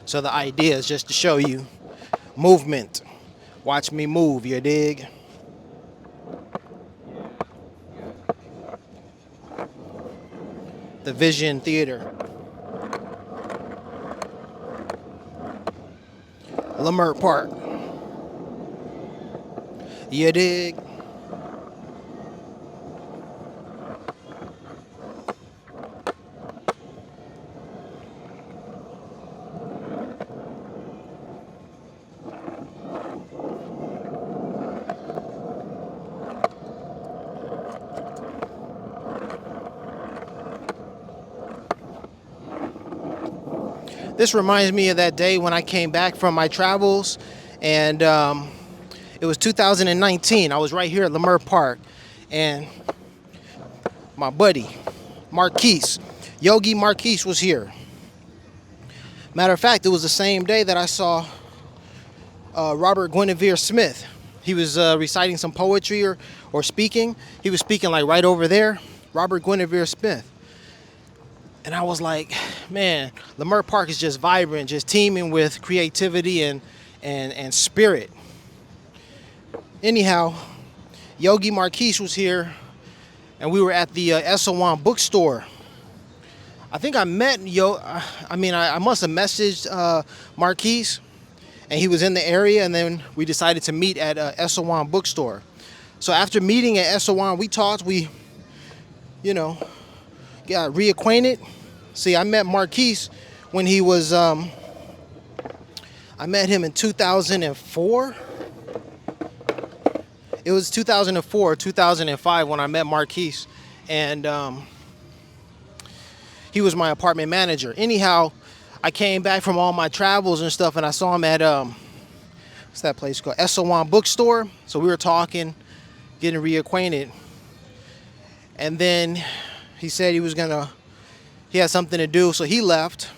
So the idea is just to show you movement. Watch me move, you dig? The Vision Theater. Leimert Park. You dig? This reminds me of that day when I came back from my travels, and it was 2019. I was right here at Leimert Park, and my buddy, Marquise, Yogi Marquise was here. Matter of fact, it was the same day that I saw Robert Guinevere Smith. He was reciting some poetry or speaking. He was speaking like right over there, Robert Guinevere Smith. And I was like, man, Leimert Park is just vibrant, just teeming with creativity and spirit. Anyhow, Yogi Marquise was here, and we were at the Esselwan bookstore. I think I met I must have messaged Marquise, and he was in the area, and then we decided to meet at Esselwan bookstore. So after meeting at Esselwan, we talked, got reacquainted. See, I met Marquise when he was, I met him in 2004. It was 2004, 2005 when I met Marquise, and he was my apartment manager. Anyhow, I came back from all my travels and stuff, and I saw him at, what's that place called? Esselwan bookstore. So we were talking, getting reacquainted. And then he said he had something to do, so he left.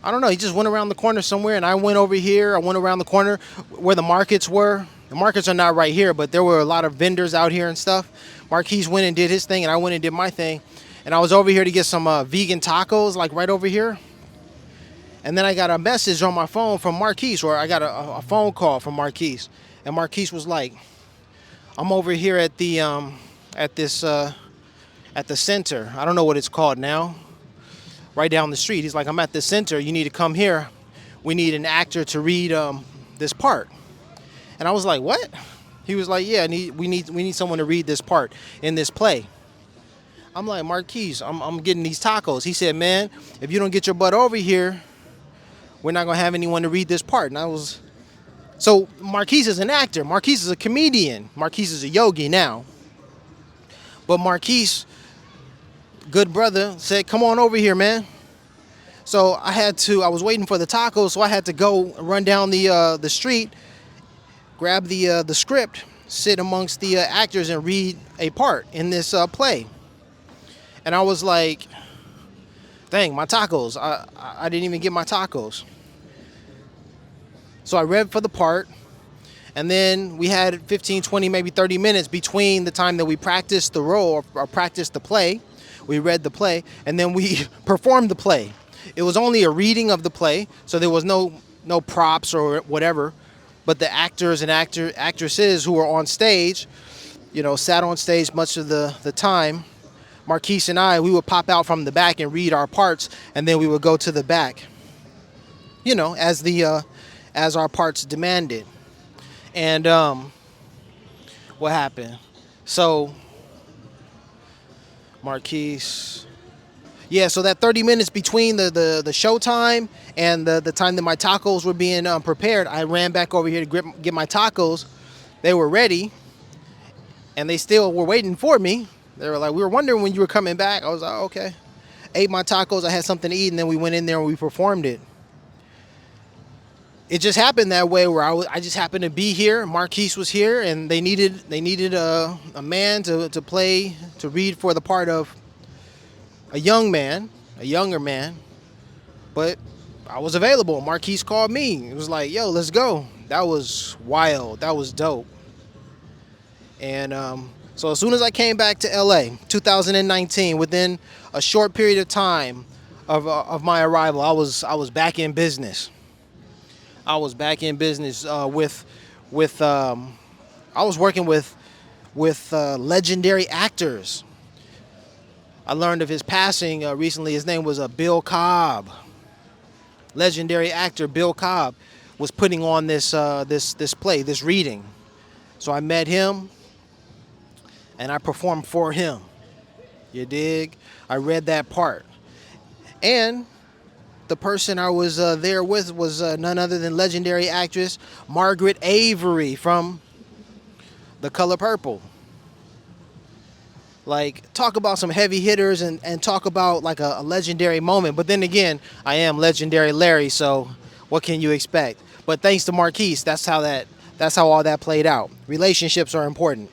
I don't know, he just went around the corner somewhere, and I went over here. I went around the corner where the markets were. The markets are not right here, but there were a lot of vendors out here and stuff. Marquise went and did his thing, and I went and did my thing. And I was over here to get some vegan tacos, like right over here. And then I got a message on my phone from Marquise, or I got a phone call from Marquise. And Marquise was like, I'm over here at the at the center. I don't know what it's called now. Right down the street. He's like, I'm at the center. You need to come here. We need an actor to read this part. And I was like, what? He was like, yeah, we need someone to read this part in this play. I'm like, Marquise, I'm getting these tacos. He said, man, if you don't get your butt over here, we're not going to have anyone to read this part. And so Marquise is an actor. Marquise is a comedian. Marquise is a yogi now. But Marquise, good brother, said, come on over here, man. So I was waiting for the tacos, so I had to go run down the street, grab the script, sit amongst the actors and read a part in this play. And I was like, dang, my tacos. I didn't even get my tacos. So I read for the part, and then we had 15, 20, maybe 30 minutes between the time that we practiced the role or practiced the play. We read the play, and then we performed the play. It was only a reading of the play, so there was no props or whatever. But the actors and actresses who were on stage, sat on stage much of the time. Marquise and we would pop out from the back and read our parts, and then we would go to the back, as our parts demanded. And what happened? So Marquise, yeah, so that 30 minutes between the show time and the time that my tacos were being prepared, I ran back over here to get my tacos. They were ready, and they still were waiting for me. They were like, we were wondering when you were coming back. I was like, okay. Ate my tacos, I had something to eat, and then we went in there and we performed it. It just happened that way where I just happened to be here. Marquise was here, and they needed a man to read for the part of a younger man, but I was available. Marquise called me. It was like, yo, let's go. That was wild. That was dope. And So as soon as I came back to LA, 2019, within a short period of time of my arrival, I was back in business. I was back in business with I was working with legendary actors. I learned of his passing recently. His name was Bill Cobb. Legendary actor Bill Cobb was putting on this play, this reading. So I met him and I performed for him. You dig? I read that part. And the person I was there with was none other than legendary actress Margaret Avery from The Color Purple. Like, talk about some heavy hitters and talk about like a legendary moment. But then again, I am legendary Larry, so what can you expect? But thanks to Marquise, that's how all that played out. Relationships are important.